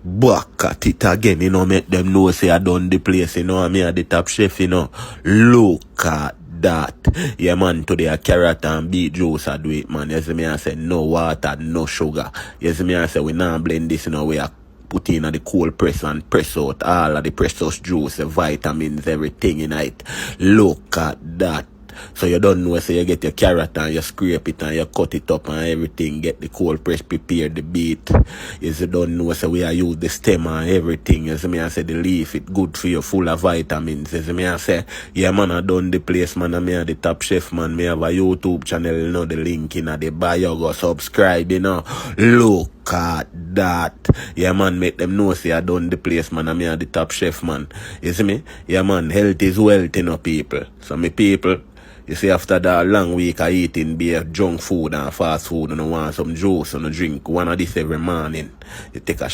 Back at it again, you know, make them know say I done the place, you know, me are the top chef, you know. Look at that. Yeah, man, today a carrot and beet juice I do it, man. You see me, I say no water, no sugar. You see me, I say we now blend this, you know, we are put in the cold press and press out all of the precious juice, the vitamins, everything in it. Look at that. So you don't know, so you get your carrot and you scrape it and you cut it up and everything, get the cold press, prepare the beet. You don't know, so we are use the stem and everything. You see me, I say the leaf, it good for you, full of vitamins. You see me, I say, yeah man, I done the place, man, and me are the top chef, man. Me have a YouTube channel, you know, the link in the bio, go subscribe, you know. Look at that. Yeah man, make them know, say I done the place, man, and me are the top chef, man. You see me? Yeah man, health is wealth, you know, people. So me people, you see, after that long week of eating beer, junk food and fast food, and you want some juice and a drink, one of this every morning. You take a shot.